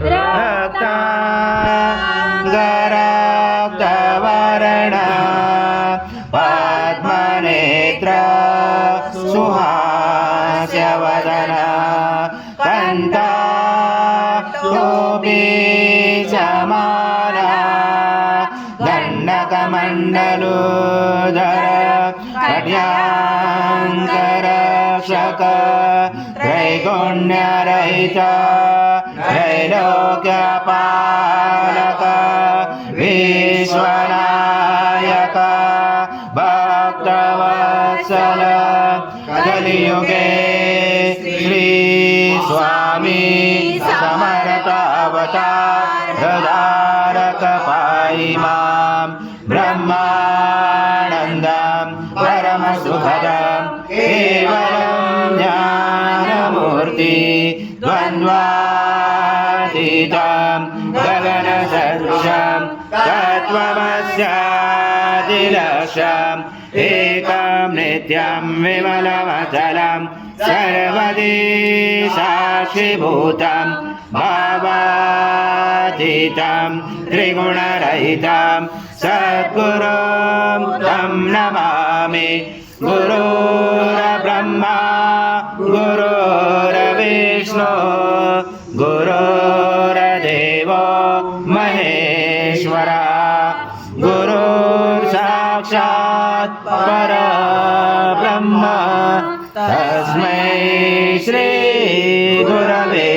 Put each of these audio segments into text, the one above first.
रक्ताङ्गरक्तवर्ण पद्मनेत्र सुहास्यवदन कण्ठोऽपि समाना दण्डकमण्डलोदर खड्गाङ्गरक्षक त्रैगुण्यरहित त्रैलोक्यपालक विश्वनायक भक्तवत्सल कलियुगे श्री स्वामी समर्थ अवतारधारक पाहि मां ब्रह्मानन्दं परमसुखदं केवलं ज्ञानमूर्ति द्वन्द्वातीतं गगनसदृशं तत्त्वमस्यादिलक्ष्यम् एकं नित्यं विमलमचलं सर्वदी साक्षिभूतं भावातीतं त्रिगुणरहितं सद्गुरुं तं नमामि गुरुर्ब्रह्मा गुरुर्विष्णु गुरुर्देवो महेश्वरा गुरुर्साक्षात् परब्रह्म तस्मै श्री गुरवे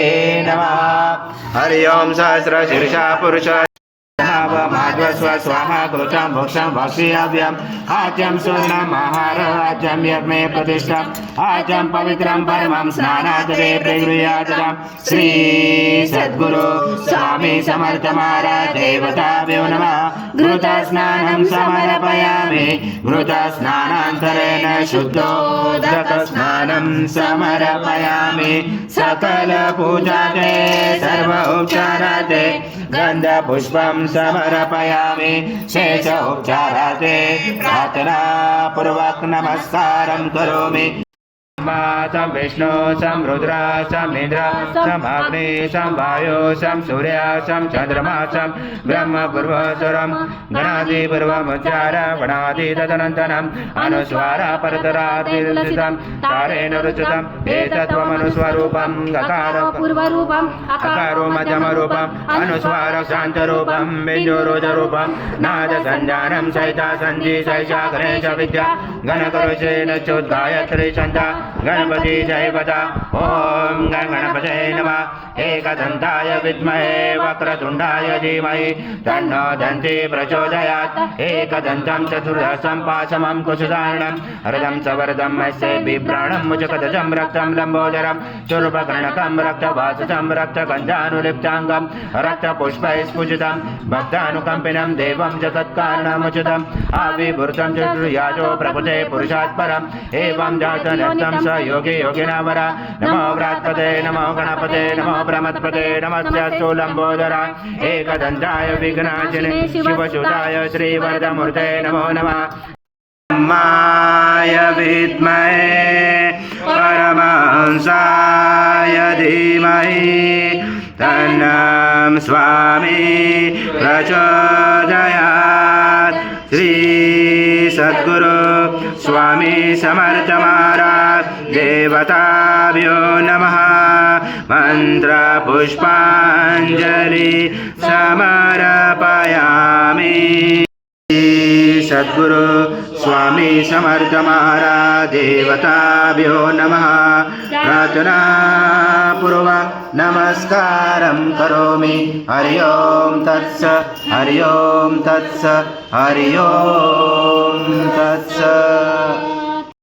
नमः। हरि ओम सहस्रशीर्षा पुरुष माध्वस्व स्वाहा कृतं भोक्षं भक्ष्याव्यम् आज्यं सुवर्णमहाराज्यं यज्ञे प्रतिष्ठम् आज्यं पवित्रं परमं स्नानादरे प्रगृह्यातम् श्री सद्गुरु स्वामी समर्थ महाराज देवताभ्यो नमः। घृतस्नानं समर्पयामि घृतस्नानान्तरेण शुद्धोदकस्नानं समर्पयामि सकलपूजाते सर्व उपचाराते गन्धपुष्पं समर्पयामि शेष उपचाराते प्रार्थनापूर्वक नमस्कारं करोमि। सं विष्णु सं रुद्र सं इंद्र सं अग्नि सं वायु सं सूर्य सं चंद्रमा सं ब्रह्म पूर्वस्वरं गणादिपूर्वमुच्चार गणादि तदनन्तरम् अनुस्वार परतरादितं तारेण रुचितम् एतत्त्वमनुस्वरूपं गकारो पूर्वरूपम् अकारो मध्यमरूपम् अनुस्वार शान्तरूपं बिन्दुरुजरूपं नाद सञ्जानं सहिता सञ्जी सहिता गणेश विद्या गणकरुषेण चोद्गायत्री छन्दा गणपति जय बदा ओम गणपतये नमः। एकदन्ताय विद्महे वक्रतुण्डाय धीमहि तन्नो दन्ती प्रचोदयात्। एकदन्तं चतुर्दशं पाशमं कुशधारणं हरदं सवरदं यस्य बिभ्राणं मुचकदजं रक्तं लम्बोदरं चुर्भकर्णकं रक्तवाससं रक्तगन्धानुलिप्ताङ्गं रक्तपुष्पैस्फुजितं भक्तानुकम्पिनं देवं जगत्कारणमुचितम् आविर्भूतं चतुर्याजो प्रभुते पुरुषात् परम् एवं जातनत्तं स योगी योगिनावरा नमो व्रात्पते नमो गणपते नमो ब्रह्मत्पते नमस्तेऽस्तु लम्बोदरा एकदन्ताय विघ्नाशिने शिवसुताय श्रीवरदमूर्ते नमो नमः। ब्रह्माय विद्महे परमहंसाय धीमहि तन्नः स्वामी प्रचोदयात्। श्री सद्गुरु स्वामी समर्थ महाराज देवताभ्यो नमः। मंत्र पुष्पांजलि समर्पयामि। सद्गुरु स्वामी समर्थ महाराज देवताभ्यो नमः। प्रार्थना पूर्वक नमस्कारं करोमि। हरि ओम तत्सत् हरि ओम तत्सत् हरि ओम तत्सत्।